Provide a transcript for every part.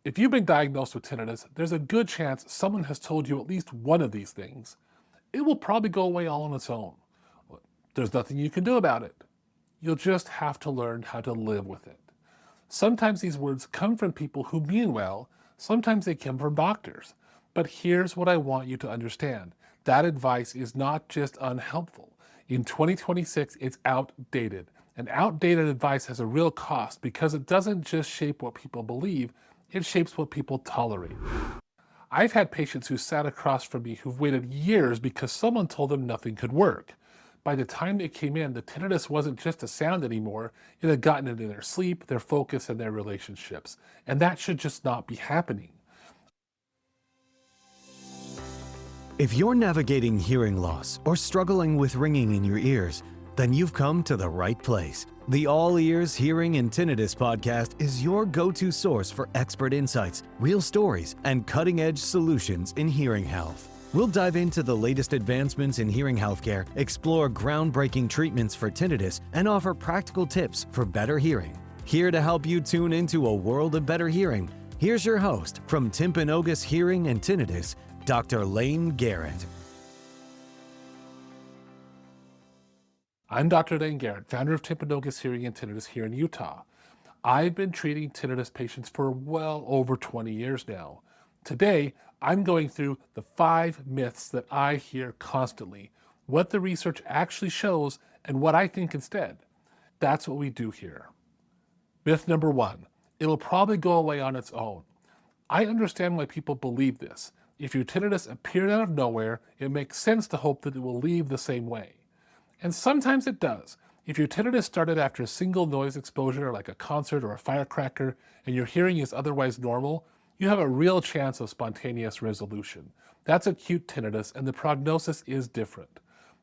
If you've been diagnosed with tinnitus, there's a good chance someone has told you at least one of these things. It will probably go away all on its own. There's nothing you can do about it. You'll just have to learn how to live with it. Sometimes these words come from people who mean well, sometimes they come from doctors. But here's what I want you to understand. That advice is not just unhelpful. In 2026, it's outdated. And outdated advice has a real cost because it doesn't just shape what people believe, it shapes what people tolerate. I've had patients who sat across from me who've waited years because someone told them nothing could work. By the time they came in, the tinnitus wasn't just a sound anymore, it had gotten into their sleep, their focus, and their relationships. And that should just not be happening. If you're navigating hearing loss or struggling with ringing in your ears, then you've come to the right place. The All Ears Hearing and Tinnitus podcast is your go-to source for expert insights, real stories, and cutting-edge solutions in hearing health. We'll dive into the latest advancements in hearing healthcare, explore groundbreaking treatments for tinnitus, and offer practical tips for better hearing. Here to help you tune into a world of better hearing, here's your host from Timpanogos Hearing and Tinnitus, Dr. Layne Garrett. I'm Dr. Layne Garrett, founder of Tinnitus Hearing and Tinnitus here in Utah. I've been treating tinnitus patients for well over 20 years now. Today, I'm going through the 5 myths that I hear constantly, what the research actually shows, and what I think instead. That's what we do here. Myth number 1, it'll probably go away on its own. I understand why people believe this. If your tinnitus appeared out of nowhere, it makes sense to hope that it will leave the same way. And sometimes it does. If your tinnitus started after a single noise exposure like a concert or a firecracker and your hearing is otherwise normal, you have a real chance of spontaneous resolution. That's acute tinnitus and the prognosis is different.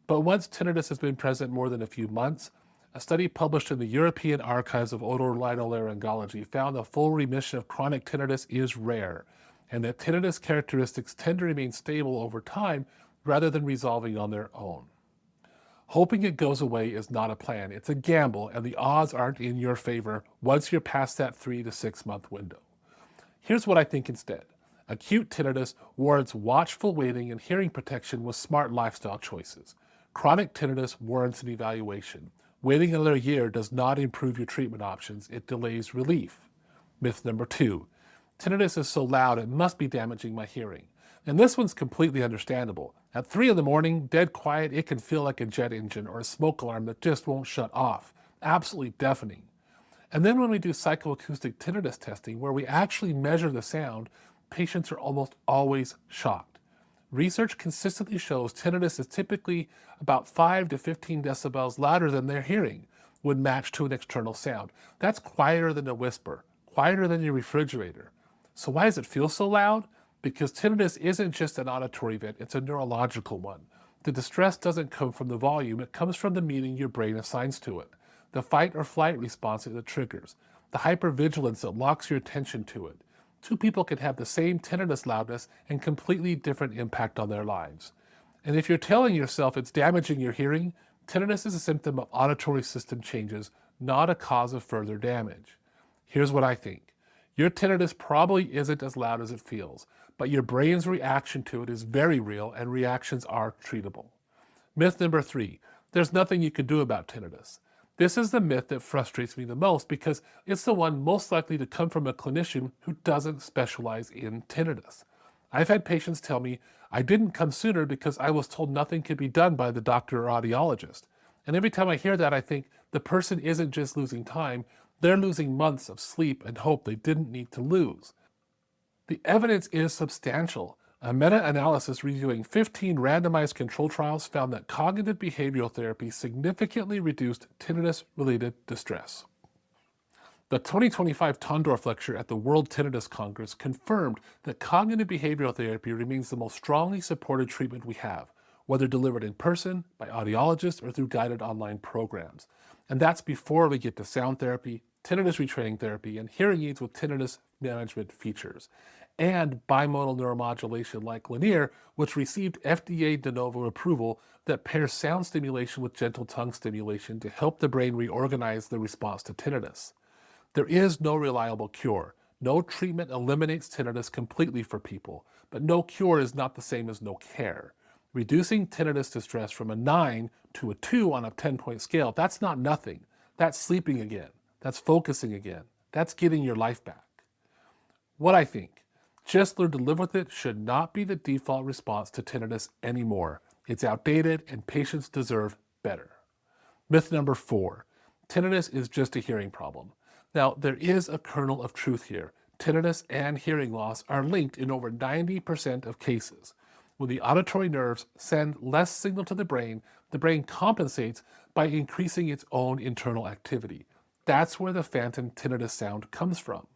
But once tinnitus has been present more than a few months, a study published in the European Archives of Otolaryngology found a full remission of chronic tinnitus is rare, and that tinnitus characteristics tend to remain stable over time rather than resolving on their own. Hoping it goes away is not a plan. It's a gamble, and the odds aren't in your favor once you're past that 3 to 6 month window. Here's what I think instead. Acute tinnitus warrants watchful waiting and hearing protection with smart lifestyle choices. Chronic tinnitus warrants an evaluation. Waiting another year does not improve your treatment options, it delays relief. Myth number 2, tinnitus is so loud it must be damaging my hearing. And this one's completely understandable. At 3 in the morning, dead quiet, it can feel like a jet engine or a smoke alarm that just won't shut off. Absolutely deafening. And then when we do psychoacoustic tinnitus testing, where we actually measure the sound, patients are almost always shocked. Research consistently shows tinnitus is typically about 5 to 15 decibels louder than their hearing when matched to an external sound. That's quieter than a whisper, quieter than your refrigerator. So why does it feel so loud? Because tinnitus isn't just an auditory event, it's a neurological one. The distress doesn't come from the volume, it comes from the meaning your brain assigns to it. The fight or flight response it triggers, the hypervigilance that locks your attention to it. 2 people can have the same tinnitus loudness and completely different impact on their lives. And if you're telling yourself it's damaging your hearing, tinnitus is a symptom of auditory system changes, not a cause of further damage. Here's what I think. Your tinnitus probably isn't as loud as it feels, but your brain's reaction to it is very real and reactions are treatable. Myth number 3, there's nothing you can do about tinnitus. This is the myth that frustrates me the most because it's the one most likely to come from a clinician who doesn't specialize in tinnitus. I've had patients tell me, I didn't come sooner because I was told nothing could be done by the doctor or audiologist. And every time I hear that, I think the person isn't just losing time, they're losing months of sleep and hope they didn't need to lose. The evidence is substantial. A meta-analysis reviewing 15 randomized control trials found that cognitive behavioral therapy significantly reduced tinnitus-related distress. The 2025 Tondorf Lecture at the World Tinnitus Congress confirmed that cognitive behavioral therapy remains the most strongly supported treatment we have, whether delivered in person, by audiologists, or through guided online programs. And that's before we get to sound therapy, tinnitus retraining therapy, and hearing aids with tinnitus management features, and bimodal neuromodulation like linear, which received FDA de novo approval that pairs sound stimulation with gentle tongue stimulation to help the brain reorganize the response to tinnitus. There is no reliable cure, No treatment eliminates tinnitus completely for people, but no cure is not the same as no care. Reducing tinnitus distress from a 9 to a 2 on a 10-point scale, that's not nothing. That's sleeping again. That's focusing again. That's getting your life back. What I think, just learn to live with it should not be the default response to tinnitus anymore. It's outdated and patients deserve better. Myth number 4, tinnitus is just a hearing problem. Now, there is a kernel of truth here. Tinnitus and hearing loss are linked in over 90% of cases. When the auditory nerves send less signal to the brain compensates by increasing its own internal activity. That's where the phantom tinnitus sound comes from.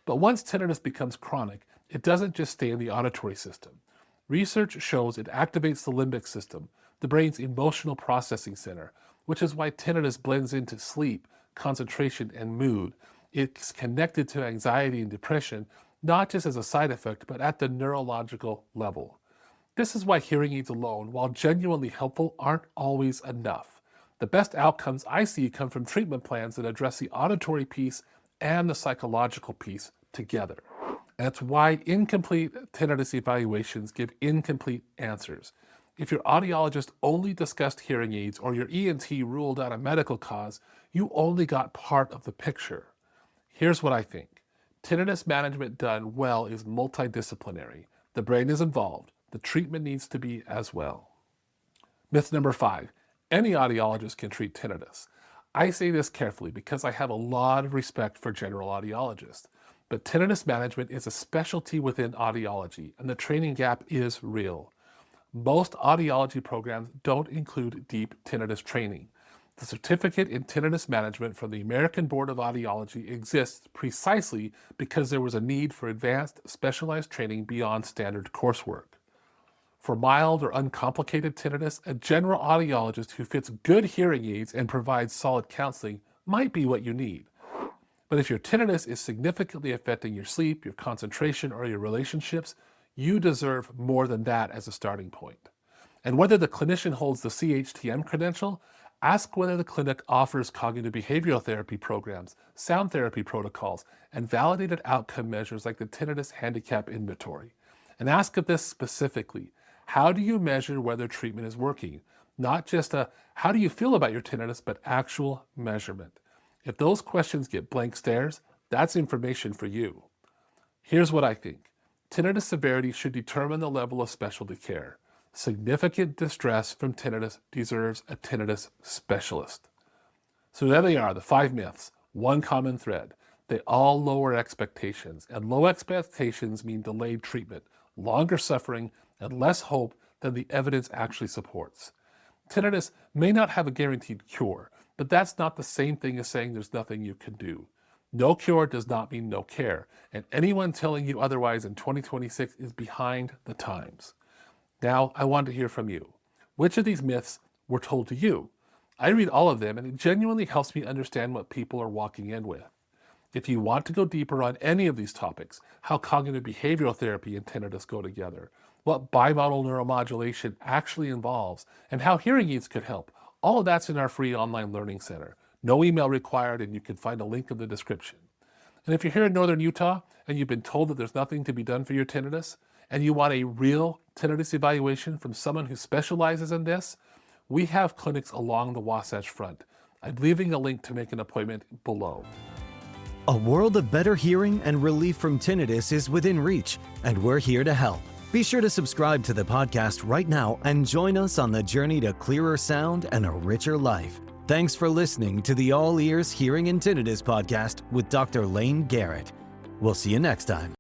But once tinnitus becomes chronic, it doesn't just stay in the auditory system. Research shows it activates the limbic system, the brain's emotional processing center, which is why tinnitus blends into sleep, concentration, and mood. It's connected to anxiety and depression, not just as a side effect, but at the neurological level. This is why hearing aids alone, while genuinely helpful, aren't always enough. The best outcomes I see come from treatment plans that address the auditory piece and the psychological piece together. That's why incomplete tinnitus evaluations give incomplete answers. If your audiologist only discussed hearing aids or your ENT ruled out a medical cause, you only got part of the picture. Here's what I think. Tinnitus management done well is multidisciplinary. The brain is involved. The treatment needs to be as well. Myth number 5, any audiologist can treat tinnitus. I say this carefully because I have a lot of respect for general audiologists. But tinnitus management is a specialty within audiology, and the training gap is real. Most audiology programs don't include deep tinnitus training. The certificate in tinnitus management from the American Board of Audiology exists precisely because there was a need for advanced, specialized training beyond standard coursework. For mild or uncomplicated tinnitus, a general audiologist who fits good hearing aids and provides solid counseling might be what you need. But if your tinnitus is significantly affecting your sleep, your concentration, or your relationships, you deserve more than that as a starting point. And whether the clinician holds the CHTM credential, ask whether the clinic offers cognitive behavioral therapy programs, sound therapy protocols, and validated outcome measures like the Tinnitus Handicap Inventory. And ask of this specifically, how do you measure whether treatment is working? Not just a, how do you feel about your tinnitus, but actual measurement. If those questions get blank stares, that's information for you. Here's what I think. Tinnitus severity should determine the level of specialty care. Significant distress from tinnitus deserves a tinnitus specialist. So there they are, the 5 myths, one common thread. They all lower expectations, and low expectations mean delayed treatment, longer suffering, and less hope than the evidence actually supports. Tinnitus may not have a guaranteed cure, but that's not the same thing as saying there's nothing you can do. No cure does not mean no care, and anyone telling you otherwise in 2026 is behind the times. Now, I want to hear from you. Which of these myths were told to you? I read all of them, and it genuinely helps me understand what people are walking in with. If you want to go deeper on any of these topics, how cognitive behavioral therapy and tinnitus go together, what bimodal neuromodulation actually involves, and how hearing aids could help, all of that's in our free online learning center. No email required, and you can find a link in the description. And if you're here in Northern Utah and you've been told that there's nothing to be done for your tinnitus, and you want a real tinnitus evaluation from someone who specializes in this, we have clinics along the Wasatch Front. I'm leaving a link to make an appointment below. A world of better hearing and relief from tinnitus is within reach, and we're here to help. Be sure to subscribe to the podcast right now and join us on the journey to clearer sound and a richer life. Thanks for listening to the All Ears Hearing and Tinnitus podcast with Dr. Layne Garrett. We'll see you next time.